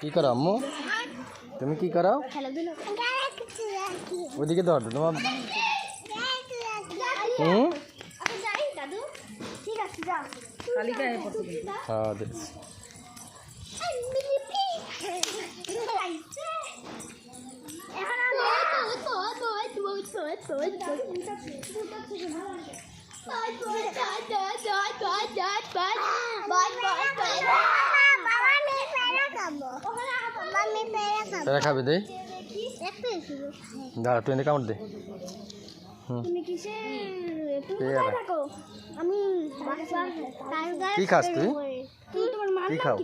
কি করো আম্মু? তুমি কি করো? ওদিকে ধর তোমার। হ্যাঁ দেখছি। পেয়ারা খাবে দে, দাঁড়া তুই কামড় দে। কি খাস তুই? কি খাও?